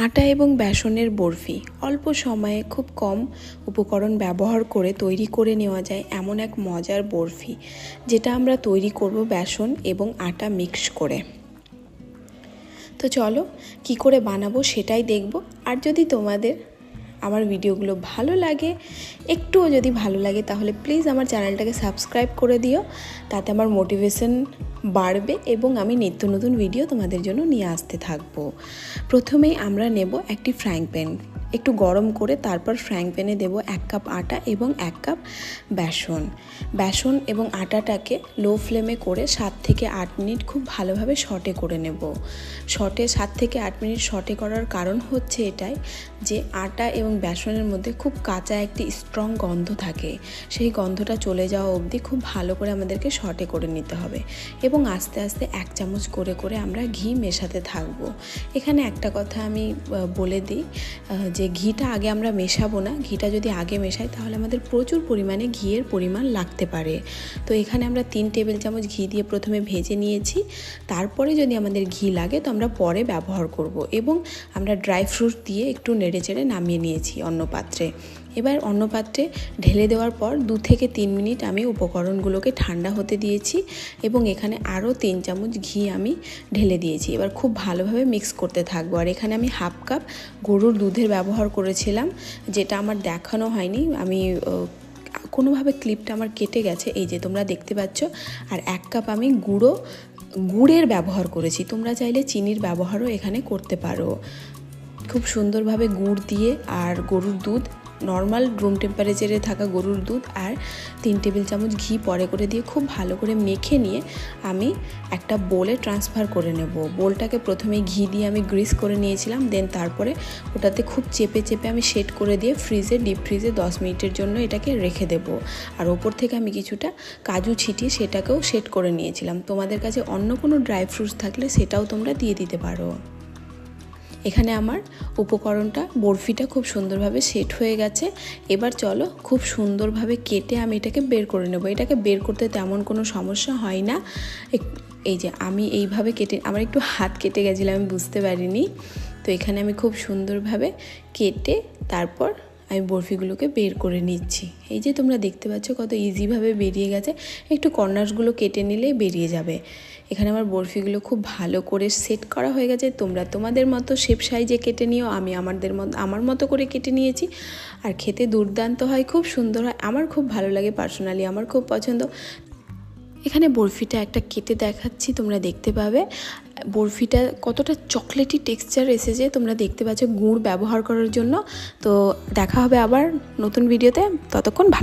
আটা এবং বেসনের বরফি অল্প সময়ে খুব কম উপকরণ ব্যবহার করে তৈরি করে নেওয়া যায় এমন এক মজার বরফি, যেটা আমরা তৈরি করব বেসন এবং আটা মিক্স করে। তো চলো কি করে বানাবো সেটাই দেখব। আর যদি তোমাদের আমার ভিডিওগুলো ভালো লাগে, একটুও যদি ভালো লাগে, তাহলে প্লিজ আমার চ্যানেলটাকে সাবস্ক্রাইব করে দিও। তাতে আমার মোটিভেশন বাড়বে এবং আমি নিত্য নতুন ভিডিও তোমাদের জন্য নিয়ে আসতে থাকবো। প্রথমেই আমরা নেব একটি ফ্রাইং প্যান, একটু গরম করে তারপর ফ্রাইং প্যানে দেব 1 কাপ আটা এবং 1 কাপ বেসন এবং আটাটাকে লো ফ্লেমে করে 7 থেকে 8 মিনিট খুব ভালোভাবে সটে করে নেব। 7 থেকে 8 মিনিট সটে করার কারণ হচ্ছে এটাই যে আটা এবং বেসনের মধ্যে খুব কাঁচা একটি স্ট্রং গন্ধ থাকে, সেই গন্ধটা চলে যাওয়া অবধি খুব ভালো করে আমাদেরকে সটে করে নিতে হবে এবং আস্তে আস্তে 1 চামচ করে করে আমরা ঘি মেশাতে থাকবো। এখানে একটা কথা আমি বলে দিই যে ঘিটা আগে আমরা মেশাবো না। ঘিটা যদি আগে মেশাই তাহলে আমাদের প্রচুর পরিমাণে ঘিয়ের পরিমাণ লাগতে পারে। তো এখানে আমরা 3 টেবিল চামচ ঘি দিয়ে প্রথমে ভেজে নিয়েছি, তারপরে যদি আমাদের ঘি লাগে তো আমরা পরে ব্যবহার করব। এবং আমরা ড্রাই ফ্রুট দিয়ে একটু নেড়ে চেড়ে নামিয়ে নিয়েছি অন্য পাত্রে। এবার অন্য পাত্রে ঢেলে দেওয়ার পর 2 থেকে 3 মিনিট আমি উপকরণগুলোকে ঠান্ডা হতে দিয়েছি এবং এখানে আরও 3 চামচ ঘি আমি ঢেলে দিয়েছি। এবার খুব ভালোভাবে মিক্স করতে থাকবো। আর এখানে আমি 1/2 কাপ গরুর দুধের ব্যবহার করেছিলাম, যেটা আমার দেখানো হয়নি, আমি কোনোভাবে ক্লিপটা আমার কেটে গেছে, এই যে তোমরা দেখতে পাচ্ছ। আর 1 কাপ আমি গুড়ের ব্যবহার করেছি, তোমরা চাইলে চিনির ব্যবহারও এখানে করতে পারো। খুব সুন্দরভাবে গুড় দিয়ে আর গরুর দুধ, নর্মাল রুম টেম্পারেচারে থাকা গরুর দুধ আর 3 টেবিল চামচ ঘি পরে করে দিয়ে খুব ভালো করে মেখে নিয়ে আমি একটা বোলে ট্রান্সফার করে নেব। বোলটাকে প্রথমে ঘি দিয়ে আমি গ্রিস করে নিয়েছিলাম, দেন তারপরে ওটাতে খুব চেপে চেপে আমি সেট করে দিয়ে ডিপ ফ্রিজে 10 মিনিটের জন্য এটাকে রেখে দেব। আর ওপর থেকে আমি কিছুটা কাজু ছিটিয়ে সেটাকেও সেট করে নিয়েছিলাম। তোমাদের কাছে অন্য কোনো ড্রাই ফ্রুটস থাকলে সেটাও তোমরা দিয়ে দিতে পারো। এখানে আমার উপকরণটা বরফিটা খুব সুন্দরভাবে সেট হয়ে গেছে। এবার চলো খুব সুন্দরভাবে কেটে আমি এটাকে বের করে নেব। এটাকে বের করতে তেমন কোনো সমস্যা হয় না। এই যে আমি এইভাবে কেটে, আমার একটু হাত কেটে গেছিলো, আমি বুঝতে পারিনি। তো এখানে আমি খুব সুন্দরভাবে কেটে তারপর আমি বরফিগুলোকে বের করে নিচ্ছি। এই যে তোমরা দেখতে পাচ্ছ কত ইজিভাবে বেরিয়ে গেছে। একটু কর্নারসগুলো কেটে নিলেই বেরিয়ে যাবে। এখানে আমার বরফিগুলো খুব ভালো করে সেট করা হয়ে গেছে। তোমরা তোমাদের মতো শেপ সাইজে কেটে নিও, আমি আমার মতো করে কেটে নিয়েছি। আর খেতে দুর্দান্ত হয়, খুব সুন্দর হয়, আমার খুব ভালো লাগে, পার্সোনালি আমার খুব পছন্দ। এখানে বরফিটা একটা কেটে দেখাচ্ছি, তোমরা দেখতে পাবে বরফিটা কতটা চকলেটি টেক্সচার এসেছে, তোমরা দেখতে পাচ্ছ গুড় ব্যবহার করার জন্য। তো দেখা হবে আবার নতুন ভিডিওতে, ততক্ষণ ভালো।